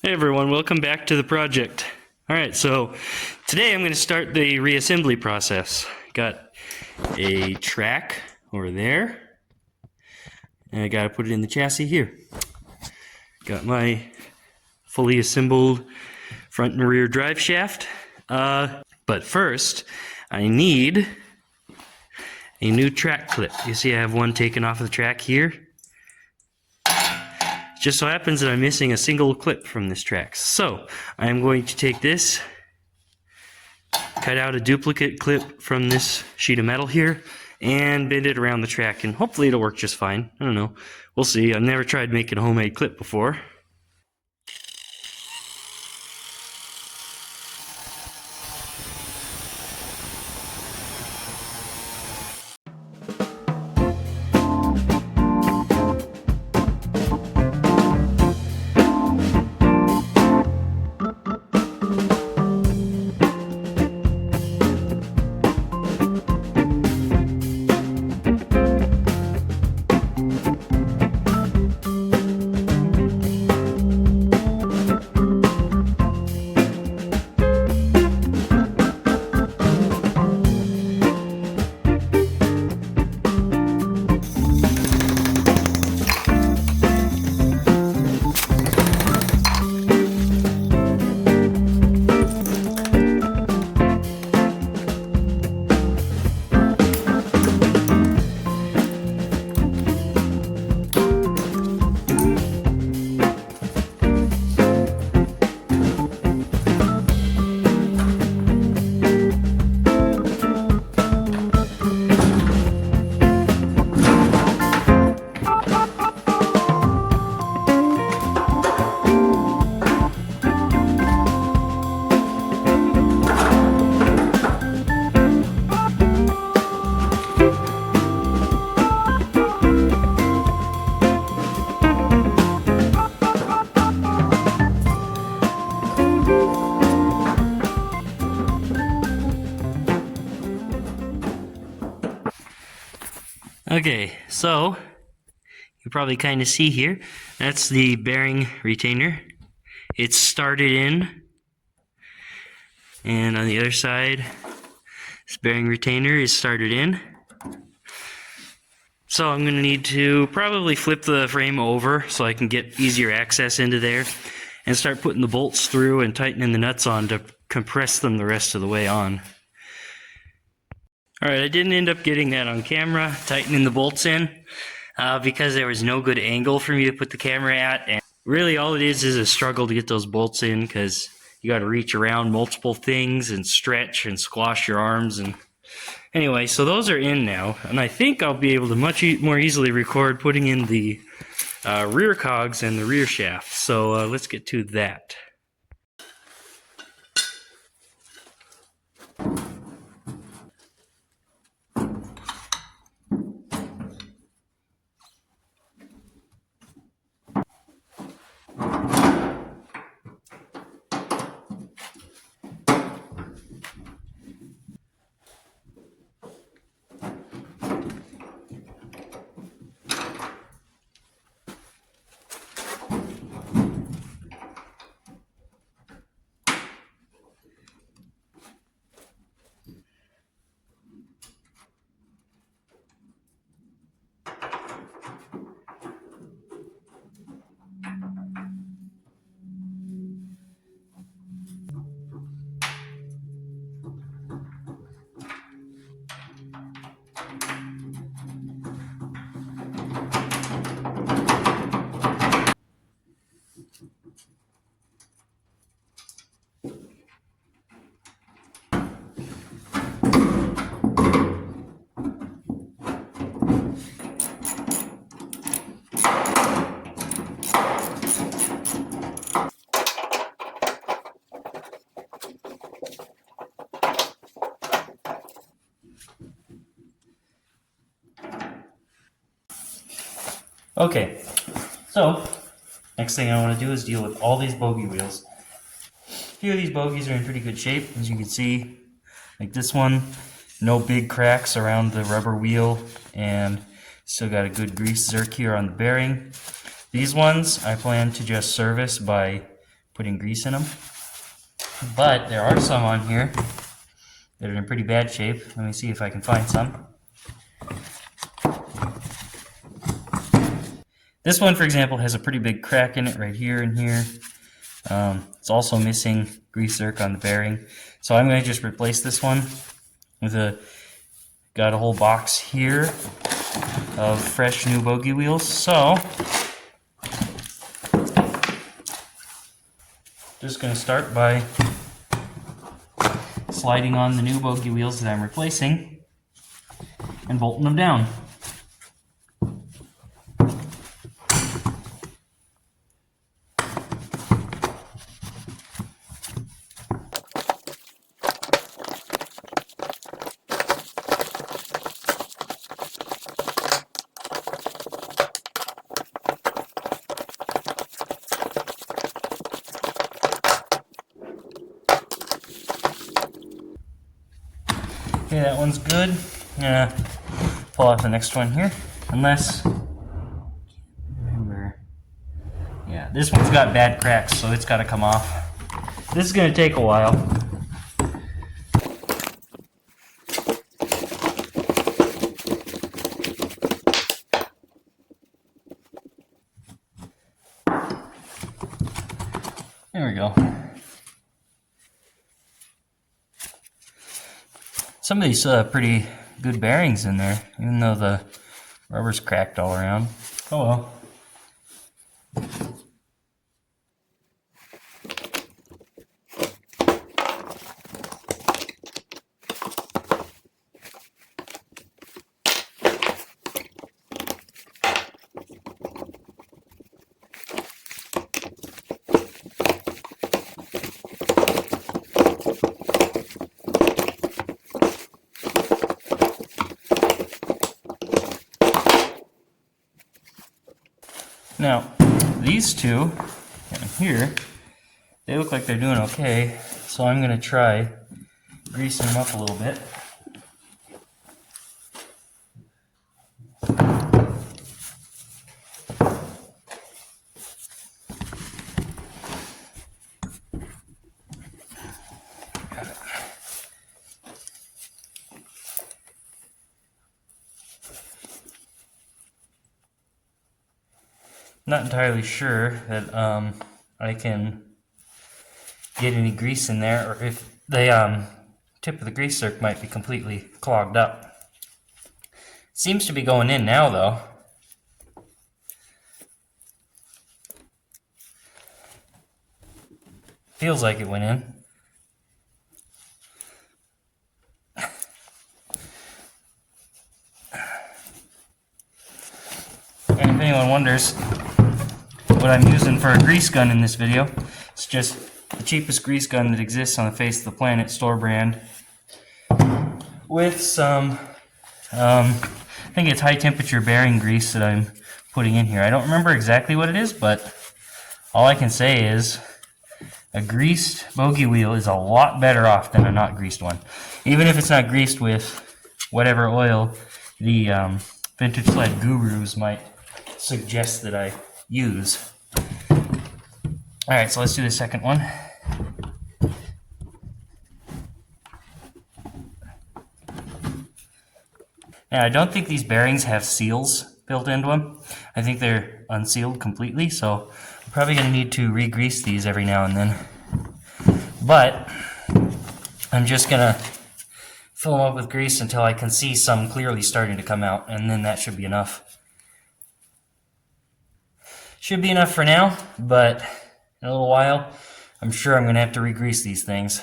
Hey everyone, welcome back to the project. Alright, so today I'm going to start the reassembly process. Got a track over there, and I got to put it in the chassis here. Got my fully assembled front and rear drive shaft, but first I need a new track clip. You see I have one taken off of the track here. Just so happens that I'm missing a single clip from this track. So I'm going to take this, cut out a duplicate clip from this sheet of metal here, and bend it around the track, and hopefully it'll work just fine. I don't know. We'll see. I've never tried making a homemade clip before. Okay, so you probably kind of see here, that's the bearing retainer. It's started in, and on the other side, this bearing retainer is started in. So I'm going to need to probably flip the frame over so I can get easier access into there and start putting the bolts through and tightening the nuts on to compress them the rest of the way on. Alright, I didn't end up getting that on camera, tightening the bolts in, because there was no good angle for me to put the camera at, and really all it is a struggle to get those bolts in, because you got to reach around multiple things and stretch and squash your arms. And anyway, so those are in now, and I think I'll be able to much more easily record putting in the rear cogs and the rear shaft. So let's get to that. Okay, so next thing I want to do is deal with all these bogey wheels. A few of these bogeys are in pretty good shape, as you can see. Like this one, no big cracks around the rubber wheel, and still got a good grease zerk here on the bearing. These ones I plan to just service by putting grease in them. But there are some on here that are in pretty bad shape. Let me see if I can find some. This one, for example, has a pretty big crack in it right here and here. It's also missing grease zerk on the bearing. So I'm going to just replace this one with got a whole box here of fresh new bogey wheels. So just going to start by sliding on the new bogey wheels that I'm replacing and bolting them down. Okay, that one's good. I'm gonna pull off the next one here, unless, remember, yeah, this one's got bad cracks, so it's got to come off. This is gonna take a while. There we go. Some of these pretty good bearings in there, even though the rubber's cracked all around. Oh well. Now, these two down here, they look like they're doing okay, so I'm going to try greasing them up a little bit. Not entirely sure that I can get any grease in there, or if the tip of the grease zerk might be completely clogged up. Seems to be going in now, though. Feels like it went in. And if anyone wonders what I'm using for a grease gun in this video, it's just the cheapest grease gun that exists on the face of the planet, store brand, with some, I think it's high temperature bearing grease that I'm putting in here. I don't remember exactly what it is, but all I can say is a greased bogey wheel is a lot better off than a not greased one. Even if it's not greased with whatever oil the vintage sled gurus might suggest that I use. Alright, so let's do the second one. Now, I don't think these bearings have seals built into them. I think they're unsealed completely, so I'm probably going to need to re-grease these every now and then. But I'm just going to fill them up with grease until I can see some clearly starting to come out, and then that should be enough. Should be enough for now, but in a little while, I'm sure I'm going to have to re-grease these things.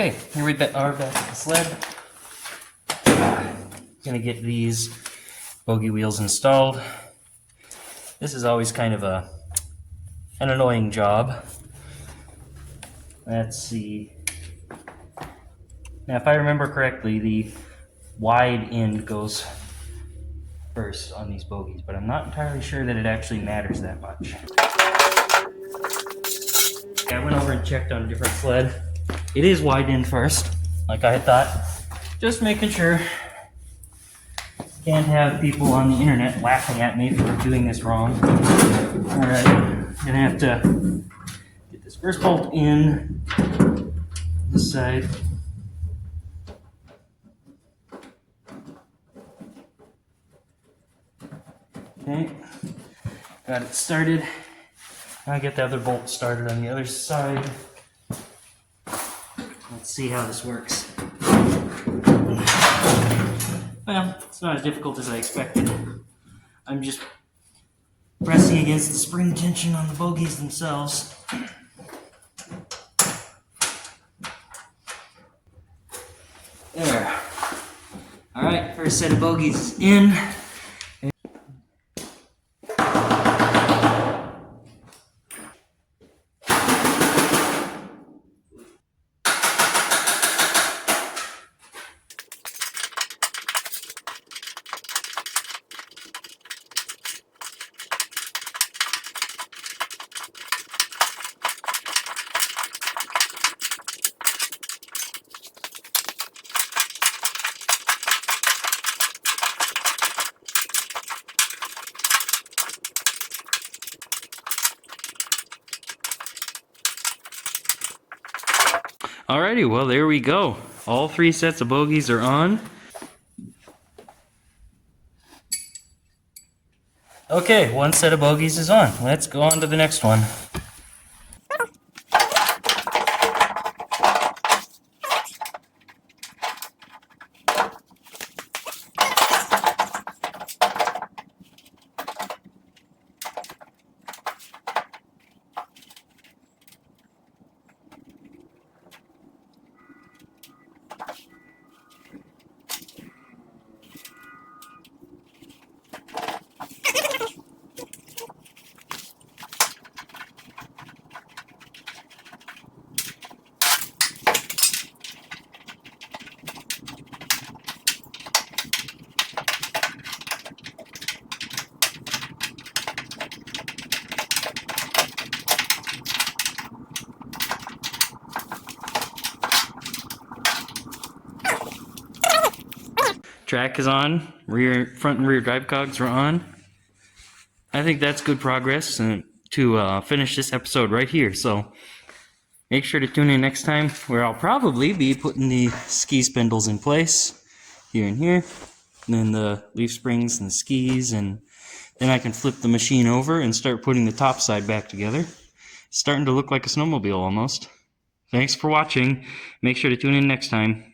Okay, here we are back at the sled. Gonna get these bogey wheels installed. This is always kind of an annoying job. Let's see. Now, if I remember correctly, the wide end goes first on these bogeys, but I'm not entirely sure that it actually matters that much. I went over and checked on a different sled. It is wide end first, like I had thought. Just making sure. Can't have people on the internet laughing at me for doing this wrong. Alright, I'm gonna have to get this first bolt in this side. Okay, got it started. Now I get the other bolt started on the other side. Let's see how this works. Well, it's not as difficult as I expected. I'm just pressing against the spring tension on the bogeys themselves. There. Alright, first set of bogeys in. Alrighty, well there we go. All 3 sets of bogeys are on. Okay, 1 set of bogeys is on. Let's go on to the next one. Track is on, front and rear drive cogs are on. I think that's good progress to finish this episode right here. So make sure to tune in next time, where I'll probably be putting the ski spindles in place here and here, and then the leaf springs and the skis, and then I can flip the machine over and start putting the top side back together. It's starting to look like a snowmobile almost. Thanks for watching. Make sure to tune in next time.